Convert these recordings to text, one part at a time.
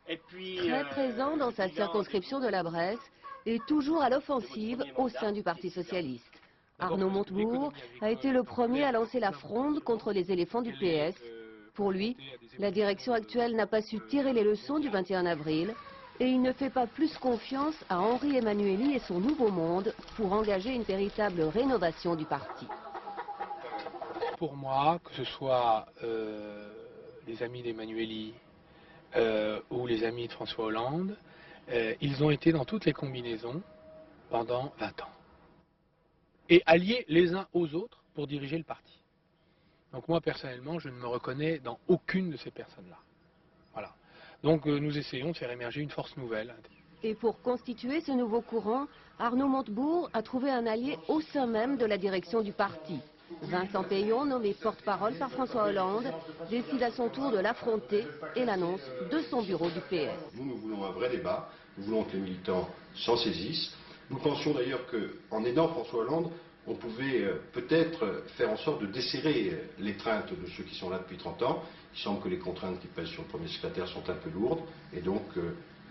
Très présent dans sa circonscription de la Bresse et toujours à l'offensive au sein du Parti socialiste. Arnaud Montebourg a été le premier à lancer la fronde contre les éléphants du PS. Pour lui, la direction actuelle n'a pas su tirer les leçons du 21 avril et il ne fait pas plus confiance à Henri Emmanuelli et son nouveau monde pour engager une véritable rénovation du parti. Pour moi, que ce soit les amis d'Emmanuelli ou les amis de François Hollande, ils ont été dans toutes les combinaisons pendant 20 ans. Et alliés les uns aux autres pour diriger le parti. Donc moi, personnellement, je ne me reconnais dans aucune de ces personnes-là. Voilà. Donc nous essayons de faire émerger une force nouvelle. Et pour constituer ce nouveau courant, Arnaud Montebourg a trouvé un allié au sein même de la direction du parti. Vincent Peillon, nommé porte-parole par François Hollande, décide à son tour de l'affronter et l'annonce de son bureau du PS. Nous voulons un vrai débat, nous voulons que les militants s'en saisissent. Nous pensions d'ailleurs qu'en aidant François Hollande, on pouvait peut-être faire en sorte de desserrer l'étreinte de ceux qui sont là depuis 30 ans. Il semble que les contraintes qui pèsent sur le premier secrétaire sont un peu lourdes et donc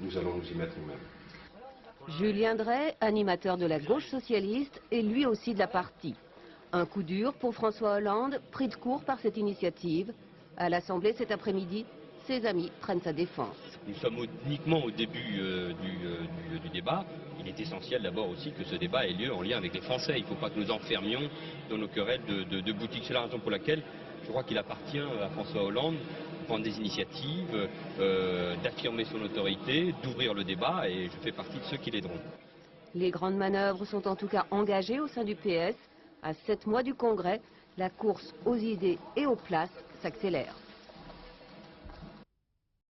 nous allons nous y mettre nous-mêmes. Julien Drey, animateur de la gauche socialiste, est lui aussi de la partie. Un coup dur pour François Hollande, pris de court par cette initiative. À l'Assemblée cet après-midi, ses amis prennent sa défense. Nous sommes uniquement au début du débat. Il est essentiel d'abord aussi que ce débat ait lieu en lien avec les Français. Il ne faut pas que nous enfermions dans nos querelles de boutique. C'est la raison pour laquelle je crois qu'il appartient à François Hollande de prendre des initiatives, d'affirmer son autorité, d'ouvrir le débat, et je fais partie de ceux qui l'aideront. Les grandes manœuvres sont en tout cas engagées au sein du PS. À 7 mois du Congrès, la course aux idées et aux places s'accélère.